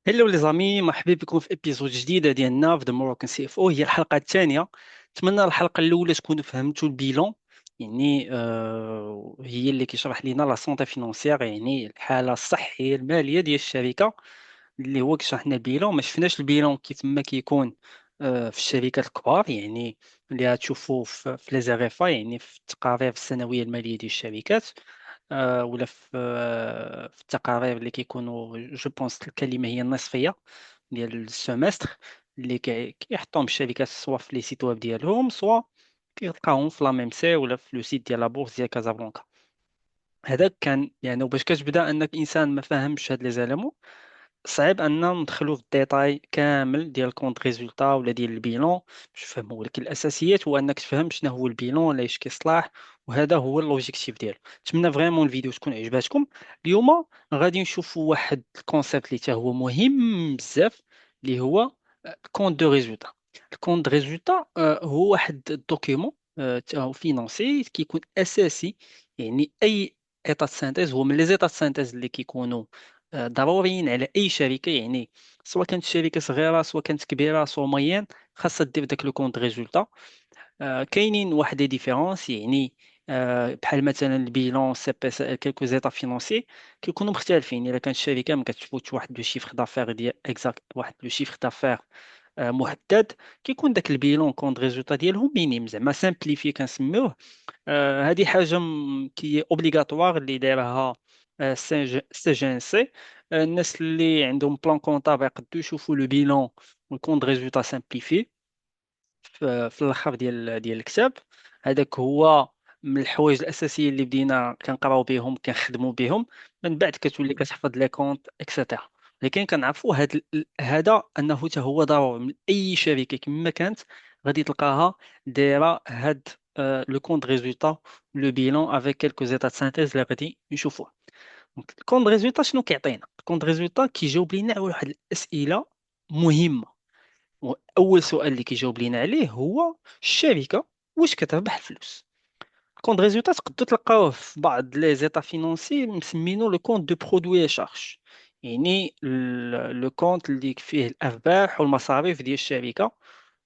هلو لي زامي، مرحبا بكم في ابيزود جديده ديالنا في ذا موروكان سي اف او. هي الحلقه الثانيه. نتمنى الحلقه الاولى تكونوا فهمتوا البيلون، يعني هي اللي كيشرح لنا لا سونطي فينونسيير، يعني الحاله الصحيه الماليه ديال الشركه، اللي هو كيشرح لنا البيلون. ما شفناش البيلون كيف ما كيكون في الشركات الكبار، يعني اللي غتشوفوا في لي زغيفا، يعني في التقارير السنويه الماليه ديال الشركات، ولا في التقارير اللي كيكونوا جو بونس الكلمه هي النصفيه ديال السمستر، اللي كيحطوهم الشركات سواء في لي سيت ويب ديالهم، سواء كيلقاوهم في لا ميم سي ولا في لو سيت ديال لا بورس ديال كازابلانكا. هذا كان يعني باش كتبدا انك انسان ما فاهمش هاد لي زالمون، صعيب ان ندخلوا في الديتاي كامل ديال الكونت ريزولتا ولا ديال البيلون باش نفهموا. ولكن الاساسيات هو انك تفهم شنو هو البيلون ولا ايش كيصلاح، وهذا هو اللوجيكتيف ديالو. نتمنى فريمون الفيديو تكون عجباتكم. اليوم غادي نشوفوا واحد الكونسيبت اللي حتى هو مهم بزاف، اللي هو الكونت دو ريزولتا. الكونت دو ريزولتا هو واحد الدوكيومون فينانسي كيكون اساسي. يعني اي ايطا سانتيز هو من لي زيطا سانتيز اللي كيكونوا ضروريين على اي شركه، يعني سواء كانت شركه صغيره سواء كانت كبيره سواء موين، خاصها دير داك لو كونت ريزولتا. كاينين واحد دي ديفيرونس، يعني بحال مثلا البيلون سي بي اس كيلكو زيتا فينونسي كيكونوا مختلفين. الا كانت الشركه ما كتفوتش واحد لو شيفر دافير ديال اكزاكت، واحد لو شيفر دافير محدد، كيكون داك البيلون كونت ريزولتا ديالهم مينيم، زعما سامبليفي كنسميوه. هذه حاجة كي اوبليغاتوار اللي دايرها سي جي ان سي. الناس اللي عندهم بلان كونطابل يقدروا يشوفوا لو بيلون والكونت ريزولتا سامبليفي في الاخر ديال الكتاب. هذاك هو من الحوايج الاساسيه اللي بدينا كنقراو بهم كنخدموا بهم. من بعد كتولي كتحفظ لي كونت اكسيتيرا. لكن كنعرفوا هذا انه حتى هو ضروري من اي شركه كما كانت، غادي تلقاها دايره هاد لو كونت ريزولتا، لو بيلون افيك كيلكو زيتا سانتيز اللي غادي نشوفوه. دونك الكونت ريزولتا شنو كيعطينا؟ الكونت ريزولتا كيجاوب لينا على واحد الاسئله مهمه. واول سؤال اللي كيجاوب لينا عليه هو الشركه واش كتربح الفلوس. الكونت ريزولتا تقدروا تلقاوه في بعض لي زيتا فينونسي مسمينو لو كونت دو برودوي شارج، يعني لو كونت اللي فيه الارباح والمصاريف ديال الشركه.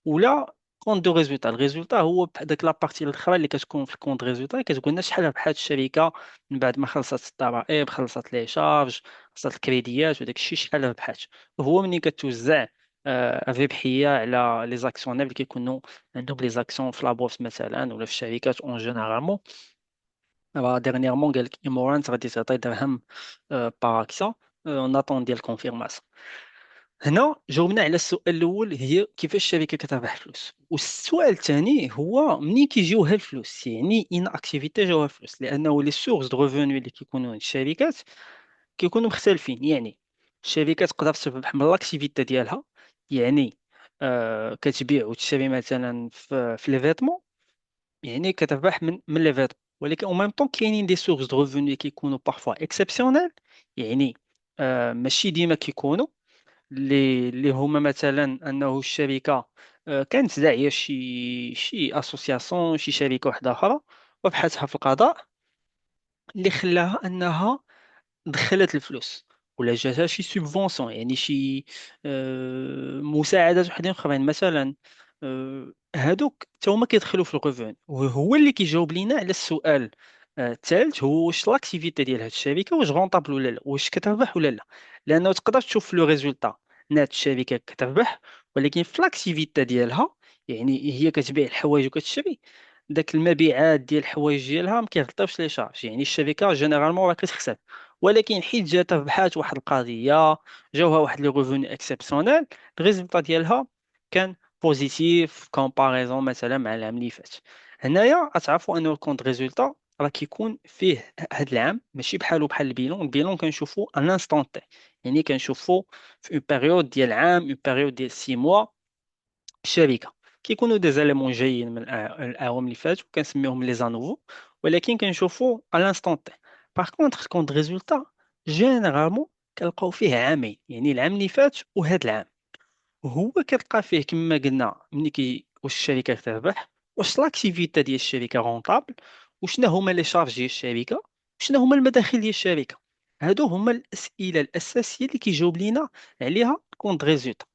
ولا كونت دو ريزولتا، الريزولتا هو داك لابارتي الاخرى اللي كتكون في الكونت ريزولتا كتقول لنا شحال ربحات الشركه من بعد ما خلصت الضرائب، خلصت لي شارج، خلصت الكريديات وداك الشيء شحال ربحات. هو ملي كتوزع الربحيه على لي زاكسيونير اللي كيكونوا عندهم لي زاكسيون في لابورس مثلا ولا في الشركات اون جينيرالمون. ديرنييرمون قال لك ايمورانت غادي تعطي درهم باغ اكسا، اون اتون ديال كونفيرماسيون. هنا جاوبنا على السؤال الاول، هي كيفاش الشركه كتربح الفلوس. والسؤال الثاني هو منين كيجيوها الفلوس، يعني ان اكتيفيتي جاوها الفلوس. لانه لي سورس دو ريفوني اللي كيكونوا عند الشركات كيكونوا مختلفين. يعني الشركات تقدر تربح من الاكتيفيتي ديالها، يعني كتبيع وتشري مثلا في لي فيتمون، يعني كتربح من لي فيتمون. ولكن او ميم طون كاينين دي سورس دو ريفوني كيكونوا بارفوا اكسبسيونيل، يعني ماشي ديما كيكونوا، اللي هما مثلا انه الشركه كانت داعيه شي اسوسياسيون، شي شركه واحده اخرى وبحثها في القضاء اللي خلاها انها دخلت الفلوس، ولا جاتها شي سوبفونسيون، يعني شي مساعدات وحدين اخرين مثلا. هادوك حتى هما كيدخلوا في الريفون، وهو اللي كيجاوب لينا على السؤال الثالث، هو واش لاكتيفيتي ديال هاد الشركه واش غونطابل ولا لا، واش كتربح ولا لا. لانه تقدر تشوف في لو ريزولتا نات الشركه كتربح، ولكن في لاكتيفيتي ديالها، يعني هي كتبيع الحوايج وكتشري، داك المبيعات ديال الحوايج ديالها ما كيغطيوش لي شارج، يعني الشركه جينيرالمون راه كتخسر. ولكن حيت جات ربحات واحد القضيه، جاوها واحد لي ريفوني اكسبسيونيل، الريزلت ديالها كان بوزيتيف كومباريزون مثلا مع العام اللي فات. هنايا غتعرفوا انه الكونت ريزولتا راه كيكون فيه هاد العام ماشي بحالو بحال البيلون. البيلون كنشوفو ان انستون تي، يعني كنشوفو في اون بيريود ديال عام، اون بيريود ديال 6 موا. الشركه كيكونوا دي زاليمون جايين من الاعوام اللي فاتوا كنسميوهم لي زانوفو، ولكن كنشوفوا على لانستون تي. باغ كونطخ الكونت ريزولتا جينيرالمون كنلقاو فيه عامين، يعني العام اللي فات وهذا العام. وهو كتلقى فيه كما قلنا ملي واش الشركه كتربح، واش لاكتيفيتي ديال الشركه رونطابل، وشنا هما لي شارج ديال الشركه، وشنا هما المداخل ديال الشركه. هادو هما الاسئله الاساسيه اللي كيجاوب لينا عليها كونت ريزولتا.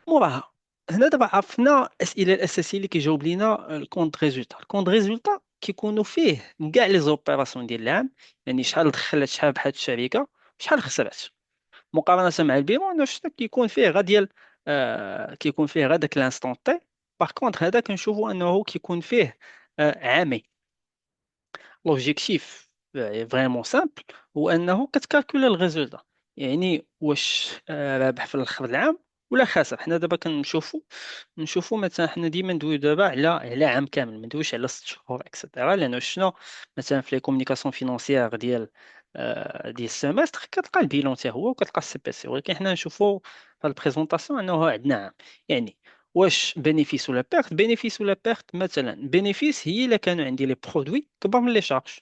موراها هنا دابا عرفنا الاسئله الاساسيه اللي كيجاوب لينا الكونت ريزولتا. الكونت ريزولتا كيكونوا فيه كاع لي زوبيراسيون ديال العام، يعني شحال دخلت، شحال ربحت الشركه، شحال خسرت، مقارنه مع البيمون انه شفنا كيكون فيه غا ديال كيكون فيه غا داك الانستون تي. باغ كونتخ هذا كنشوفوا انه كيكون فيه عامي. لوبجيكتيف فريمون سامبل هو انه كتكالكولا الريزولتا، يعني واش رابح في الاخر العام ولا خاسر. حنا دابا نشوفوا مثلا، حنا ديما ندويو دابا على عام كامل، ما ندويوش على 6 شهور اكسيتيرا، لانه شنو مثلا في لي كومونيكاسيون فينونسيير ديال السيمستر كتلقى البيلون حتى هو وكتلقى السي بي سي، ولكن حنا نشوفوا في البريزونطاسيون انه عندنا عام. يعني واش بينيفيس ولا بيرت؟ بينيفيس ولا بيرت؟ مثلا بينيفيس هي الا كانوا عندي لي برودوي كبر من لي شارج،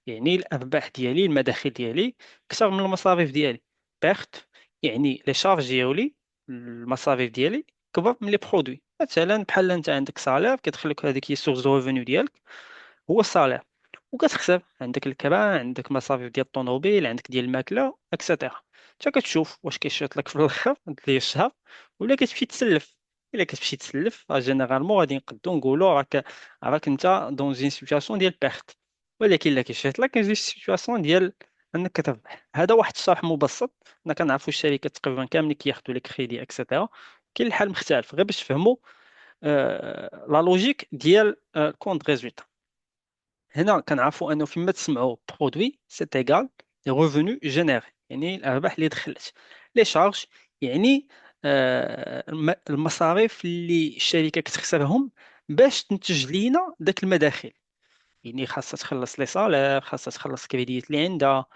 يعني الارباح ديالي، المداخل ديالي كثر من المصاريف ديالي. بيرت يعني لي شارج ديالي، المصاريف ديالي كبر من لي برودوي. مثلا بحال انت عندك سالير كيدخلك، هذيك هي سورس دو ريفوني ديالك، هو السالير، وكتخسر عندك الكرا، عندك مصاريف ديال الطوموبيل، عندك ديال الماكله اكسيتيرا. انت كتشوف واش كيشيط لك في الاخر ديال الشهر ولا كتمشي تسلف. الا كتمشي تسلف جينيرالمون غادي نقدروا نقولوا راك انت دون زين سيتوياسيون ديال بيرت. ولكن الا كيشيط لك كتجي سيتوياسيون ديال انك كتربح. هذا واحد الشرح مبسط. حنا كنعرفوا الشركات تقريبا كاملين كياخذوا لي كريدي اكسيتيرا. كاين الحال مختلف غير باش تفهموا لا لوجيك ديال كونت ريزولتا. هنا كنعرفوا انه فيما تسمعوا برودوي سيت ايغال لي ريفونو جينيري، يعني الارباح اللي دخلت. لي شارج يعني المصاريف اللي الشركه كتخسرهم باش تنتج لينا داك المداخل. يعني خاصها تخلص لي صالير، خاصها تخلص كريديات اللي عندها،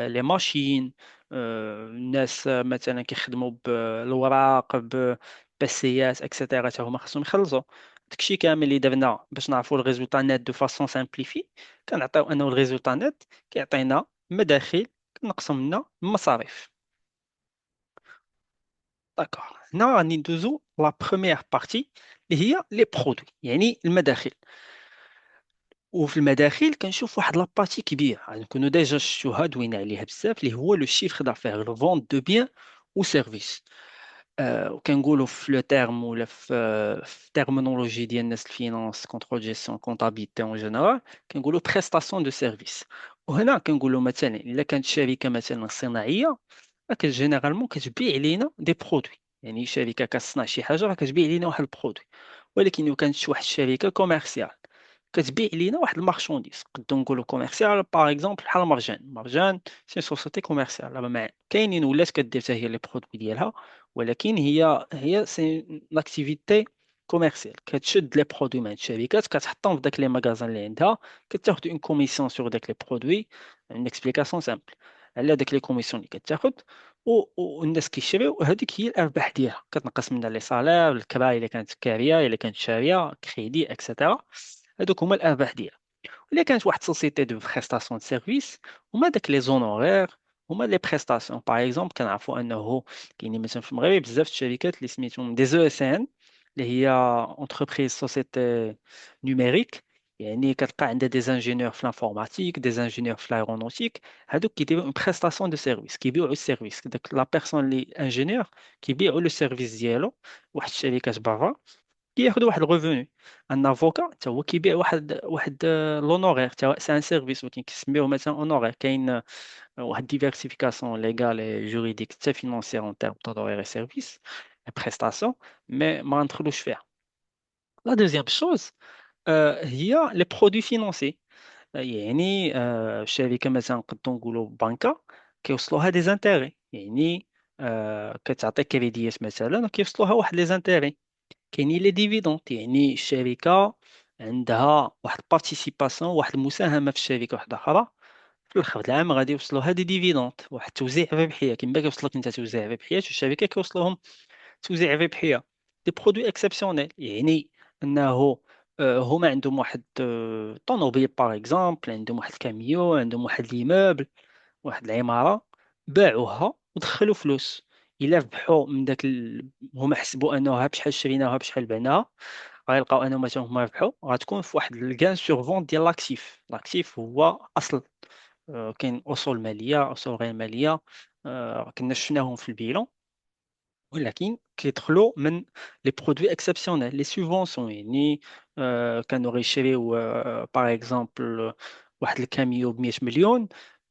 لي ماشين، الناس مثلا كيخدموا بالوراق، باسيات اكسيتيرا، حتى هما خاصهم يخلصوا. داكشي كامل اللي درنا باش نعرفوا الريزولتا نت دو فاسون سامبليفي، كنعطيو انه الريزولتا نت كيعطينا مداخل كنقصوا منها المصاريف. داكوغ، هنا غادي ندوزو لا بروميير بارتي اللي هي لي برودوي، يعني المداخل. وفي المداخل كنشوف واحد لابارتي كبير، يعني نكونوا ديجا شفتوها دوينا عليها بزاف، اللي هو لو شيفر دافير، لو فونت دو بيان و سيرفيس. وكنقولوا في لو تيرم ولا في الترمينولوجي ديال الناس الفينانس، كونترول جيستيون، كونتابيلتي اون جينيرال، كنقولوا بريستاسيون دو سيرفيس. وهنا كنقولوا مثلا الا كانت شركه مثلا صناعيه، جينيرالمون كتبيع لينا دي برودوي. يعني شركه كتصنع شي حاجه راه كتبيع لينا واحد البرودوي. ولكن لو كانت شي واحد الشركه كوميرسيال كتبيع لينا واحد المارشونديز، نقدروا نقولوا كوميرسيال، باغ اكزومبل بحال مرجان سي سوسيتي كوميرسيال. دابا كاينين ولات كدير حتى هي لي برودوي ديالها، ولكن هي سي لاكتيفيتي كوميرسيال. كتشد لي برودوي مع الشركات كتحطهم في داك لي ماغازان اللي عندها، كتاخذ اون كوميسيون سور داك لي برودوي. اون اكسبليكاسيون سامبل على داك لي كوميسيون اللي كتاخذ، والناس كيشريو، وهذيك هي الارباح ديالها. كتنقص منها لي سالير، الكراي الا كانت كاريه، الا كانت شاريه كريدي اكسيتيرا. هذوك هما الارباح ديالها. الا كانت واحد سوسيتي دو بريستاسيون دو سيرفيس، هما داك لي زونورير، هما لي بريستاسيون. باغ اكزومبل كنعرفوا انه كاينين مثلا في المغرب بزاف د الشركات اللي سميتهم دي او اس ان، اللي هي اونتربريز سوسيتي نيميريك. يعني كتلقى عندها دي انجينيور في لانفورماتيك، دي انجينيور في لايرونوتيك. هادوك كيديروا اون بريستاسيون دو سيرفيس، كيبيعوا السيرفيس. داك لا بيرسون اللي انجينيور كيبيعوا لو سيرفيس ديالو واحد الشركات برا، كياخذ واحد الريفوني. ان افوكا حتى هو كيبيع واحد لونورير، حتى هو سي ان سيرفيس، ولكن كيسميوه مثلا اونورير. كاين واحد ديفيرسيفيكاسيون ليغال اي جوريديك حتى فينونسيير اون تيرم دونورير اي سيرفيس بريستاسيون، مي ما ندخلوش فيها. لا دوزيام شوز هي لي برودوي فينونسي. يعني الشركه مثلا نقدروا نقولوا بنكه كيوصلوها دي زانتيغي، يعني كتعطي كريديات مثلا وكيوصلوها واحد لي زانتيغي. كاينين لي ديفيدونت، يعني الشركه عندها واحد بارتيسيباسيون، واحد المساهمه في الشركه واحده اخرى. في الاخر د العام غادي يوصلوها دي ديفيدونت، واحد التوزيع الربحيه. كيما كيوصلك انت توزيع ربحيه، الشركه كيوصلوهم توزيع ربحيه. دي برودوي اكسبسيونيل، يعني انه هما عندهم واحد طوموبيل باغ اكزومبل، عندهم واحد الكاميو، عندهم واحد ليموبل، واحد العماره، باعوها ودخلوا فلوس. الا ربحوا من هما حسبوا انه ها بشحال شريناها بشحال بعناها، غيلقاو انهم مثلا هما ربحوا، غتكون في واحد الكان سور فونت ديال لاكتيف. لاكتيف هو اصل كاين اصول ماليه، اصول غير ماليه، كنا شفناهم في البيلون، ولكن كيدخلوا من لي برودوي اكسبسيونيل، لي سوبفونسيون. يعني كانوا غيشريو باغ اكزومبل واحد الكاميو ب 100 مليون،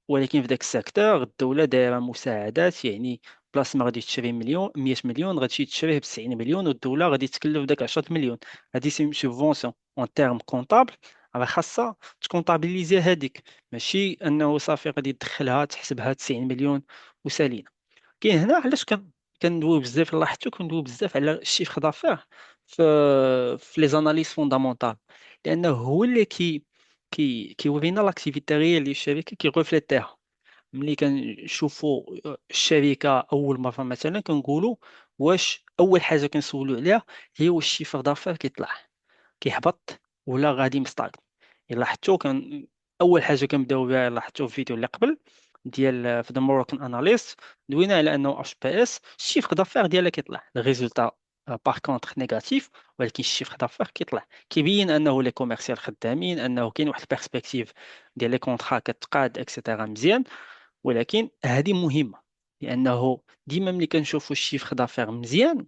ولكن في ذاك السيكتور الدولة دايرة مساعدات. يعني بلاص ما غادي تشري مليون 100 مليون، غادي تشريه ب 90 مليون، والدولة غادي تكلف داك 10 مليون. هذه سي سوبفونسيون اون تيرم كونطابل، راه خاصها تكونطابيليزي هذيك، ماشي انه صافي غادي تدخلها تحسبها 90 مليون وسالينا. كاين هنا علاش كندويو بزاف، لاحظتو كندويو بزاف على الشيفر دافير في لي زاناليز فوندامونتال، لانه هو اللي كيورينا لاكتيفيتي ريال ديال الشركه، كيغوفليتيها. ملي كنشوفوا الشركه اول مره مثلا كنقولوا واش اول حاجه كنسولوا عليها هي واش الشيفر دافير كيطلع، كيهبط، ولا غادي مستقر. الا حطو كان اول حاجه كنبداو بها، الا حطو في الفيديو اللي قبل ديال في ذا موروكان اناليست، دوينا على انه اش بي اس الشيفر دافير ديالها كيطلع، الريزولتا باغ كونتر نيجاتيف، ولكن الشيفر دافير كيطلع، كيبين انه لي كوميرسيال خدامين، انه كاين واحد البيرسبكتيف ديال لي كونطرا كتقاد اكسيتيرا مزيان. ولكن هذه مهمه، لانه ديما ملي كنشوفوا الشيفر دافير مزيان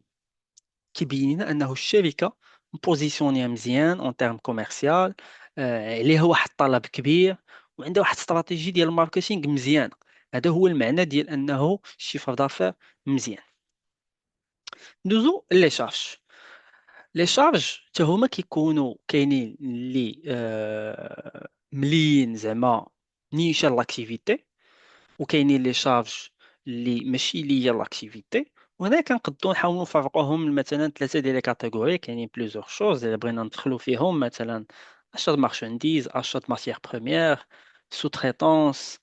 كيبين لنا انه الشركه بوزيسيونيا مزيان اون تيرم كوميرسيال، عليها واحد الطلب كبير، وعندها واحد استراتيجي ديال الماركتينغ مزيان. هذا هو المعنى ديال انه الشيفر دافير مزيان. ندوزو لي شارج. لي شارج حتى هما كيكونوا كاينين اللي مليين زعما نيشان لاكتيفيتي، وكاينين لي شارج اللي ماشي ليا لاكتيفيتي. وهنا كنقدروا نحاولوا نفرقوهم مثلا ثلاثه ديال لي كاتيجوري. كاينين بليزيور شوز الا بغينا ندخلوا فيهم، مثلا اشات مارشانديز، اشات ماتيير بروميير، سو تريتونس،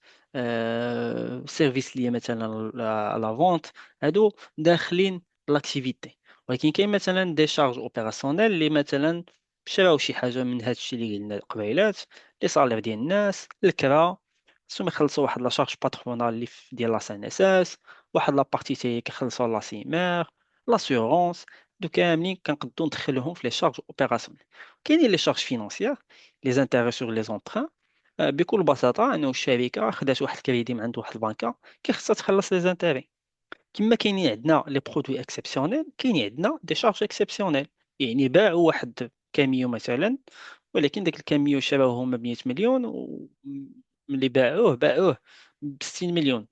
سيرفيس ليا مثلا لا فونت. هادو داخلين لاكتيفيتي. ولكن كاين مثلا دي شارج اوبيراسيونيل اللي مثلا شراو شي حاجه من هاد الشيء اللي قلنا قبيلات، لي صالير ديال الناس، الكرا، خصهم يخلصوا واحد لا شارج باترونال اللي ديال لا سي ان اس اس، واحد لابارتي تاهي كيخلصوا لا سيمير، لاسيورونس. دو كاملين كنقدروا ندخلوهم في لي شارج اوبيراسيونيل. كاينين لي شارج فينانسيير، لي زانتيري سور لي زونبران. بكل بساطه انه الشركه خدات واحد الكريدي من عند واحد البنكه، كيخصها تخلص لي زانتيري. كما كاينين عندنا لي برودوي اكسبسيونيل، كاينين عندنا دي شارج اكسبسيونيل. يعني باعوا واحد كاميو مثلا، ولكن داك الكاميو شراوه هما ب 100 مليون، وملي باعوه ب 60 مليون.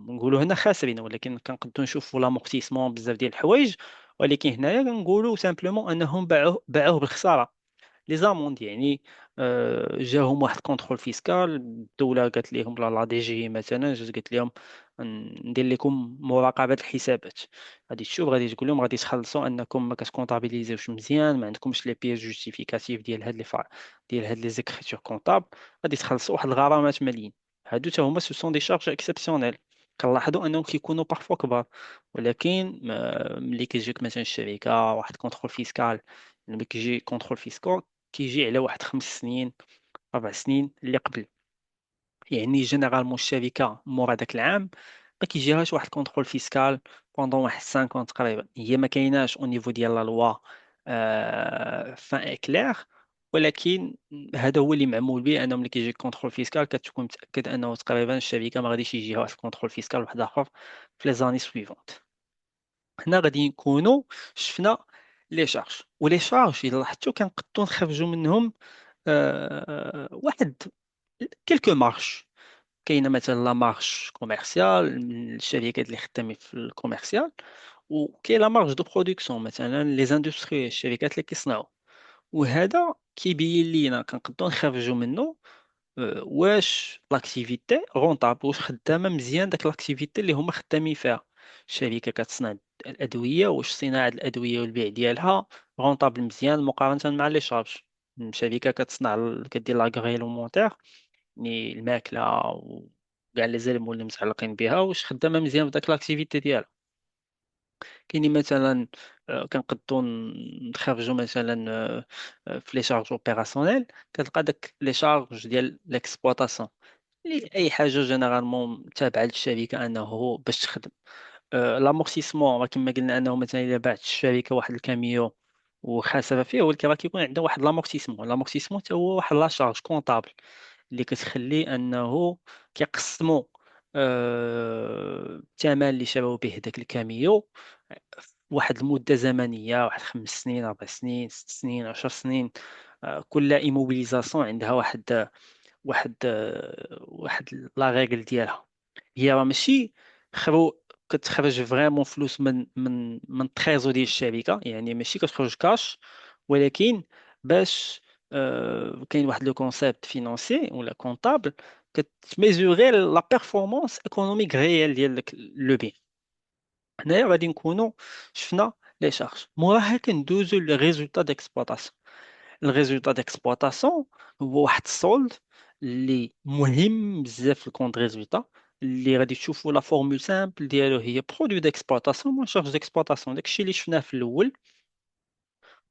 نقولوا هنا خاسرين، ولكن كنقدروا نشوفوا لامورتيسمون بزاف ديال الحوايج. ولكن هنايا كنقولوا سامبلومون انهم باعوه بالخساره. لي زاموند يعني جاهم واحد كونترول فيسكال، الدوله قالت لهم لا دي جي مثلا جات قالت لهم ندير لكم مراقبه الحسابات. غادي تشوف، غادي تقول لهم غادي تخلصوا انكم ما كتكونطابيليزيوش مزيان، ما عندكمش لي بيس جوستيفيكاتيف ديال هاد لي ديال هاد لي زيكريتور كونطابل، غادي تخلصوا واحد الغرامات ماليين. هادو تا هما سو سون دي شارج اكسبسيونيل، كنلاحظوا انهم كيكونوا بارفو كبار. ولكن ملي كيجيك مثلا الشركه واحد كونترول فيسكال، ملي كيجي كونترول فيسكال كيجي على واحد 5 سنين 4 سنين اللي قبل. يعني جينيرالمون الشركه مورا داك العام ما كيجيهاش واحد كونترول فيسكال بوندون واحد 5 تقريبا. هي ما كايناش او نيفو ديال لا لوا فان اكلير، ولكن هذا هو اللي معمول به، انه ملي كيجي كونترول فيسكال كتكون متاكد انه تقريبا الشركه ما غاديش يجيها واحد الكونترول فيسكال واحد اخر في لي زاني سويفونت. هنا غادي نكونوا شفنا لي شارج. ولي شارج الا لاحظتوا كنقدروا نخرجوا منهم واحد كيلكو مارش. كاينه مثلا لا مارش كوميرسيال من الشركات اللي خدامين في الكوميرسيال، وكاين لا مارج دو برودكسيون مثلا لي زاندستري الشركات اللي كيصنعوا. وهذا كيبين لينا كنقدروا نخرجوا منه واش لاكتيفيتي رونطابل، واش خدامه مزيان داك لاكتيفيتي اللي هما خدامين فيها. الشركه كتصنع الادويه، واش صناعه الادويه والبيع ديالها رونطابل مزيان مقارنه مع لي شارج. شركه كتصنع كدير لاغريلومونتير، يعني الماكله وكاع لي زيلمون اللي متعلقين بها، واش خدامه مزيان في داك لاكتيفيتي ديالها. كاينين مثلا كنقدو نخرجوا مثلا في لي شارج اوبيراسيونيل، كتلقى داك لي شارج ديال ليكسبلوطاسيون اللي اي حاجه جينيرالمون تابعه للشركه انه هو باش تخدم. لامورتيسمون راه كما قلنا انه مثلا الا باعت الشركه واحد الكاميو وخاسره فيه، ولكن راه كيكون عندها واحد لامورتيسمون. لامورتيسمون حتى هو واحد لا شارج كونطابل اللي كتخلي انه كيقسموا الثمن اللي شراو به داك الكاميو واحد المدة زمنية، واحد 5 سنين، 4 سنين، 6 سنين، 10 سنين. كل ايموبيليزاسيون عندها واحد لا ريغل ديالها. هي راه ماشي كتخرج فريمون فلوس من التريزو ديال الشركة، يعني ماشي كتخرج كاش، ولكن باش كاين واحد لو كونسيبت فينانسي ولا كونطابل كتميزوري لا بيرفورمانس ايكونوميك ريال ديال لو بي. هنايا غادي نكونوا شفنا لي شارج، موراها كندوزو لي ريزولطا ديكسبلوطاسيون. الريزولطا ديكسبلوطاسيون هو واحد السولد اللي مهم بزاف في الكونت ريزولطا، اللي غادي تشوفوا لا فورمول سامبل ديالو هي برودوي ديكسبلوطاسيون مون شارج ديكسبلوطاسيون، داكشي اللي شفناه في الاول.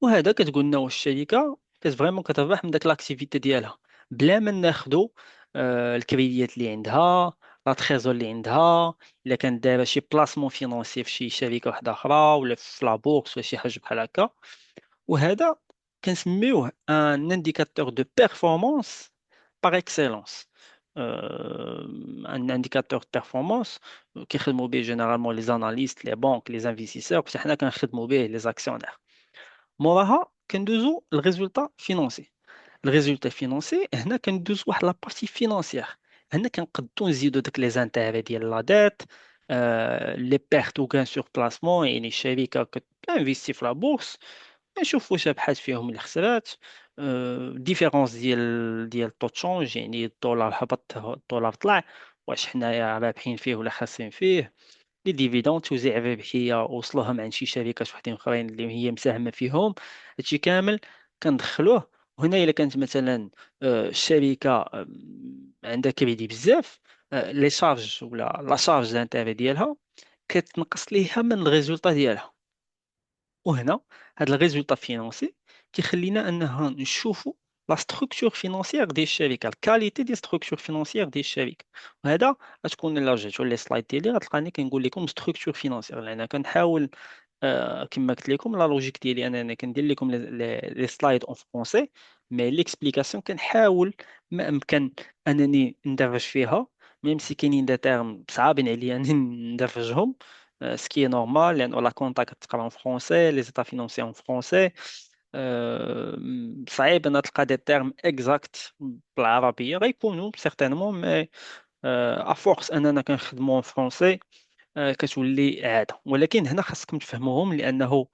وهذا كتقول لنا واش الشركه فريمون كتربح من داك لاكتيفيتي ديالها بلا ما ناخذوا الكريديات اللي عندها، لا تريزور اللي عندها، الا كانت دايره شي بلاسمون فينانسي في شي شركه واحده اخرى ولا في لا بورس ولا شي حاجه بحال هكا. وهذا كنسميوه ان انديكاتور دو بيرفورمانس باغ اكسيلونس. ان انديكاتور دو بيرفورمانس كيخدموا به جينيرالمون لي زاناليست، لي بانك، لي انفستيسور، حتى حنا كنخدموا به لي زاكسيونير. موراها كندوزو الريزولتا فينانسي. الريزولتا فينانسي هنا كندوز واحد لابارتي فينانسيير. هنا كنقدو نزيدو داك لي زانتيري ديال لا ديت، لي بيرت و كان سور بلاسمون، يعني الشركه كتانفيستي في لا بورس، نشوف واش ربحات فيهم اللي خسرات. ديفيرونس ديال طو تشونج، يعني الدولار هبط الدولار طلع، واش حنايا رابحين فيه ولا خاسرين فيه. لي ديفيدون، توزيع الربحيه وصلوهم عند شي شركات وحدين اخرين اللي هي مساهمه فيهم، هادشي كامل كندخلوه. وهنا الا كانت مثلا الشركه عندها كريدي بزاف، لي شارج ولا لا شارج دانتيري ديالها كتنقص ليها من الريزولطا ديالها. وهنا هاد الريزولطا فينانسي كيخلينا انها نشوفوا لا ستركتور فينانسيير ديال الشركه، الكاليتي ديال ستركتور فينانسيير ديال الشركه. وهذا غتكون الا رجعتوا لي سلايد ديالي غتلقاني كنقول لكم ستركتور فينانسيير، لان كنحاول كما قلت لكم لا لوجيك ديالي انا كندير لكم لي سلايد اون فرونسي، مي ليكسبليكاسيون كنحاول ما امكن انني ندرج فيها، ميم سي كاينين دي تيرم صعابين عليا انني ندرجهم. سكي نورمال لان لا كونتا كتقرا اون فرونسي، لي زيتا فينونسي اون فرونسي. صعيب ان تلقى دي تيرم اكزاكت بالعربيه، غيكونوا سيغتينمون، مي افورس اننا كنخدموا فرونسي كتولي عاده. ولكن هنا خاصكم تفهموهم، لانه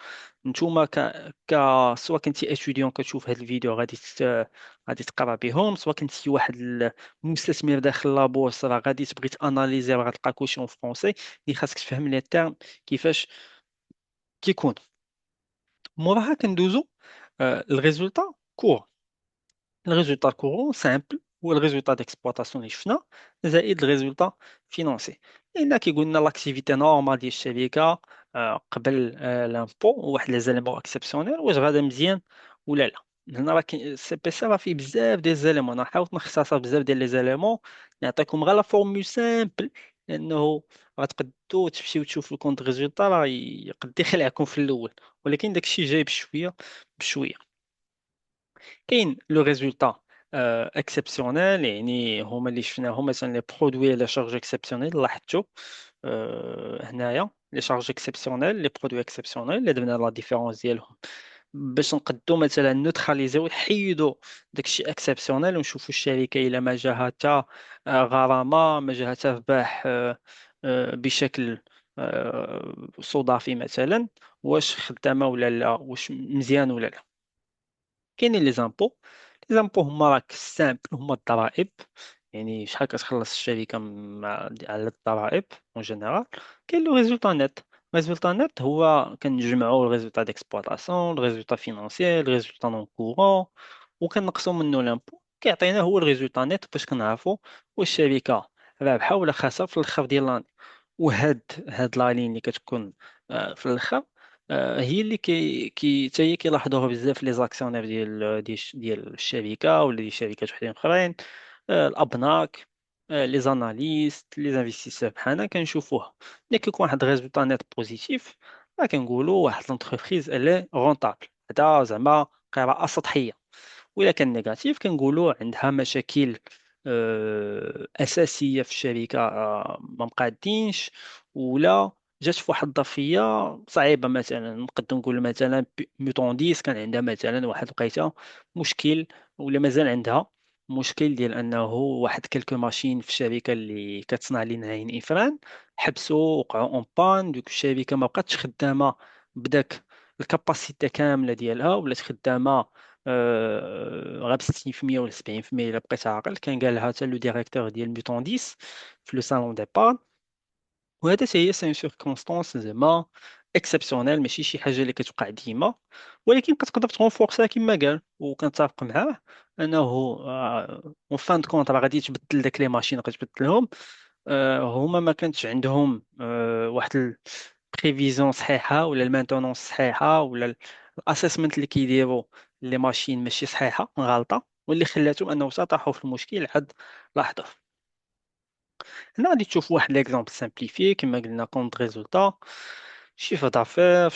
نتوما سواء كنتي اتوديون كتشوف هذا الفيديو غادي تقرا بهم، سواء كنتي واحد المستثمر داخل لابورس راه غادي تبغي تاناليزي راه غتلقى كلشي اون فرونسي، اللي خاصك تفهم لي تيرم كيفاش كيكون. موراها كندوزو الريزولتا كور. الريزولتا كورون سامبل هو الريزولتا ديكسبلوطاسيون اللي شفنا زائد الريزولتا فينانسي. لان كيقول لنا لاكتيفيتي نورمال ديال الشركه قبل لامبو واحد لي زاليمون اكسبسيونيل، واش غادا مزيان ولا لا. هنا راه سي بي سي راه فيه بزاف ديال زاليمون، انا حاولت نختصر بزاف ديال لي زاليمون، نعطيكم غير لا فورمول سامبل، لانه غتقدو تمشيو تشوفوا الكونت ريزولتا راه يقد يخلعكم في الاول، ولكن داكشي جاي بشويه بشويه. كاين لو ريزولتا اكسبسيونيل، يعني هما اللي شفناهم مثلا لي برودوي لا شارج اكسبسيونيل. لاحظتوا هنايا لي شارج اكسبسيونيل لي برودوي اكسبسيونيل اللي درنا لا ديفيرونس ديالهم باش نقدو مثلا نوتراليزيو نحيدو داكشي اكسبسيونيل، ونشوفوا الشركه الا ما جاها حتى غرامه، ما جاها حتى ربح بشكل صدفي مثلا، واش خدامه ولا لا، واش مزيان ولا لا. كاينين لي زامبو. لي زامبو هما راك سامبل، هما الضرائب، يعني شحال كتخلص الشركه على الضرائب اون جينيرال. كاين لو ريزولتا نت. ريزولتا نت هو كنجمعوا الريزولتا ديكسبلوطاسيون، الريزولتا فينانسيير، الريزولتا نون كورون، وكنقصوا منه لامبو، كيعطينا هو الريزولتا نت باش كنعرفوا واش الشركه رابحه ولا خاسره في الاخر ديال لاني. وهاد لا لين اللي كتكون في الاخر هي اللي كي حتى هي كيلاحظوها بزاف لي زاكسيونير ديال الشركه ولا ديال شركات وحدين اخرين، الابناك، لي زاناليست، لي انفستيسور بحالنا كنشوفوها. ملي كيكون واحد الريزولتا نيت بوزيتيف راه كنقولوا واحد لونتربريز الي رونطابل، هذا زعما قراءه سطحيه. وإلا كان نيجاتيف كنقولوا عندها مشاكل اساسيه في الشركه ما مقادينش، ولا جات في واحد الظرفيه صعيبه. مثلا نقدر نقول مثلا ميتون 10 كان عندها مثلا واحد الوقيته مشكل، ولا مازال عندها مشكل ديال انه واحد كلكو ماشين في الشركه اللي كتصنع لنا عين افران حبسوا، وقعوا اون بان. دوك الشركه ما بقاتش خدامه بداك الكاباسيتي كامله ديالها، ولات خدامه غير ب 60% ولا 70%. الا بقيت عاقل كان قال لها حتى لو ديريكتور ديال بيتون 10 في لو صالون ديبار. وهذا هي سي سيركونستانس زعما اكسبسيونيل، ماشي شي حاجه اللي كتوقع ديما، ولكن كتقدر تغونفورسا كما قال. وكنتفق معاه انه اون فان دو كونت راه غادي تبدل داك لي ماشين، غتبدلهم. هما ما كانتش عندهم واحد البريفيزيون صحيحه، ولا المانتونونس صحيحه، ولا الاسسمنت اللي كيديروا لي ماشين ماشي صحيحه، غلطه، واللي خلاتهم انه طاحوا في المشكل عاد لحظه. هنا غادي تشوف واحد ليكزامبل سامبليفيي كما قلنا: كونت ريزولتا، chiffre d'affaires,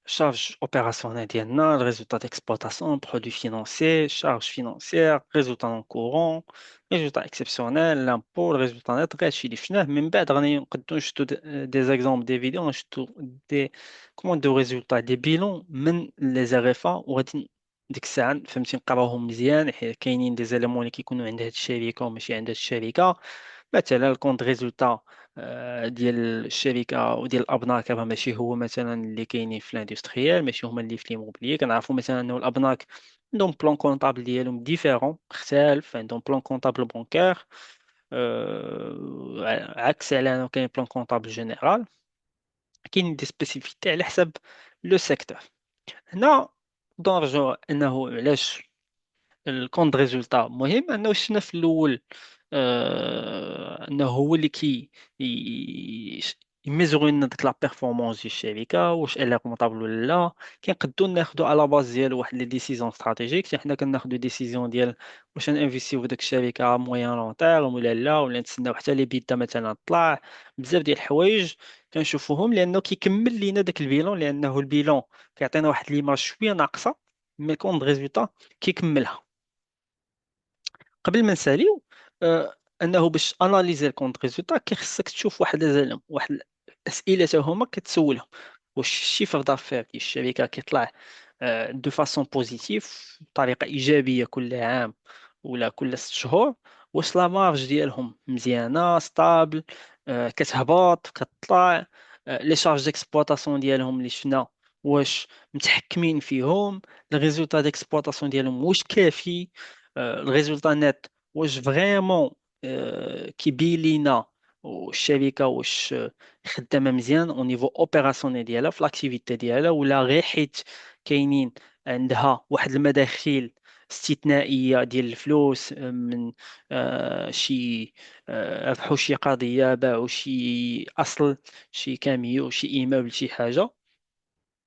charge opérationnelle ديالنا, le résultat d'exploitation, produit financier, charge financière, résultat non courant, résultat exceptionnel, l'impôt, le résultat net. هادشي اللي شفناه من بعد غادي نقدروا نشدوا des exemples des vidéos, نشدوا des comment de résultats des bilans من les RFA. وغادي ديك الساعة فهمتي نقراوهم مزيان، حيت كاينين دي زيليمون اللي كيكونوا عند هاد الشركة وماشي عند هاد الشركة. مثلا الكونت ريزولتا ديال الشركه وديال الابناك راه ماشي هو مثلا اللي كاينين في الاندستريال، ماشي هما اللي في ليموبلي. كنعرفوا مثلا انه الابناك عندهم بلان كونطابل ديالهم ديفيرون مختلف، عندهم بلان كونطابل بونكير عكس على انه كاين بلان كونطابل جينيرال. كاين دي سبيسيفيتي على حسب لو سيكتور. هنا نرجعوا انه علاش الكونت ريزولتا مهم. انه شفنا في الاول انه هو اللي يميزوري لنا ديك لا بيرفورمانس ديال الشركه، واش الا رونطابل ولا لا. كنقدروا ناخذوا على باز ديال واحد لي ديسيزيون استراتيجيك. حتى حنا كناخذوا ديسيزيون ديال واش نانفيستيو في ديك الشركه مويان لون تيرم ولا لا، ولا نتسناو حتى لي بيتا مثلا طلع. بزاف ديال الحوايج كنشوفوهم لانه كيكمل لينا داك البيلون، لانه البيلون كيعطينا واحد ليماج شويه ناقصه، مي كونت ريزولتا كيكملها. قبل ما نساليو انه باش اناليزي الكونت ريزولتا كيخصك تشوف واحد واحد الاسئله تا هما كتسولهم: واش الشيفر دافير ديال الشركه كيطلع دو فاسون بوزيتيف بطريقه ايجابيه كل عام ولا كل 6 شهور؟ واش لا مارج ديالهم مزيانه ستابل، كتهبط كتطلع؟ لي شارج ديكسبلوطاسيون ديالهم اللي شفنا واش متحكمين فيهم؟ الريزولتا ديكسبلوطاسيون ديالهم واش كافي؟ الريزولتا نت واش فريمون كيبين لينا والشركه واش خدامه مزيان او نيفو اوبيراسيونيل ديالها في لاكتيفيتي ديالها، ولا غير حيت كاينين عندها واحد المداخيل استثنائيه ديال الفلوس من شي ربحوا شي قضيه، باعوا شي اصل، شي كاميو، شي ايمابل، شي حاجه.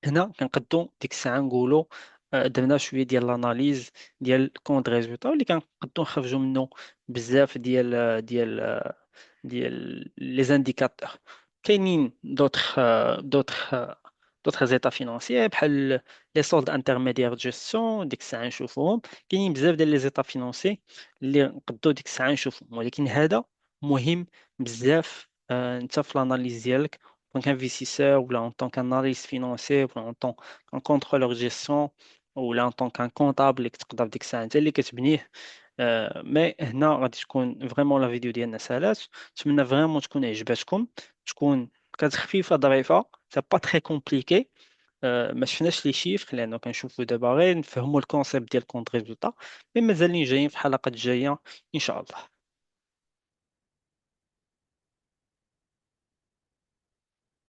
هنا كنقدو ديك الساعه نقولوا درنا شويه ديال لاناليز ديال كونت ريزولتا، واللي كنقدو نخرجوا منه بزاف ديال لي زانديكاتور. كاينين دوطخ زيتا فينانسيير بحال لي سولد انترميديير دو جيستيون، ديك الساعه نشوفوهم. كاينين بزاف ديال لي زيتا فينانسي اللي نقدو ديك الساعه نشوفهم، ولكن هذا مهم بزاف. انت في الاناليز ديالك en tant qu'investisseur ou là en tant qu'analyste financier ou là en tant qu'un contrôleur de gestion ou là en tant qu'un comptable اللي كتقدر ديك الساعه انت اللي كتبنيه. مي هنا غادي تكون فريمون لا فيديو ديالنا سالات. نتمنى فريمون تكون عجباتكم، تكون كانت خفيفه ظريفه، سي با تري كومبليكي. ما شفناش لي شيفر لانه كنشوفوا دابا غير نفهموا الكونسيبت ديال كونت ريزولتا. مي مازالين جايين في الحلقات الجايه ان شاء الله.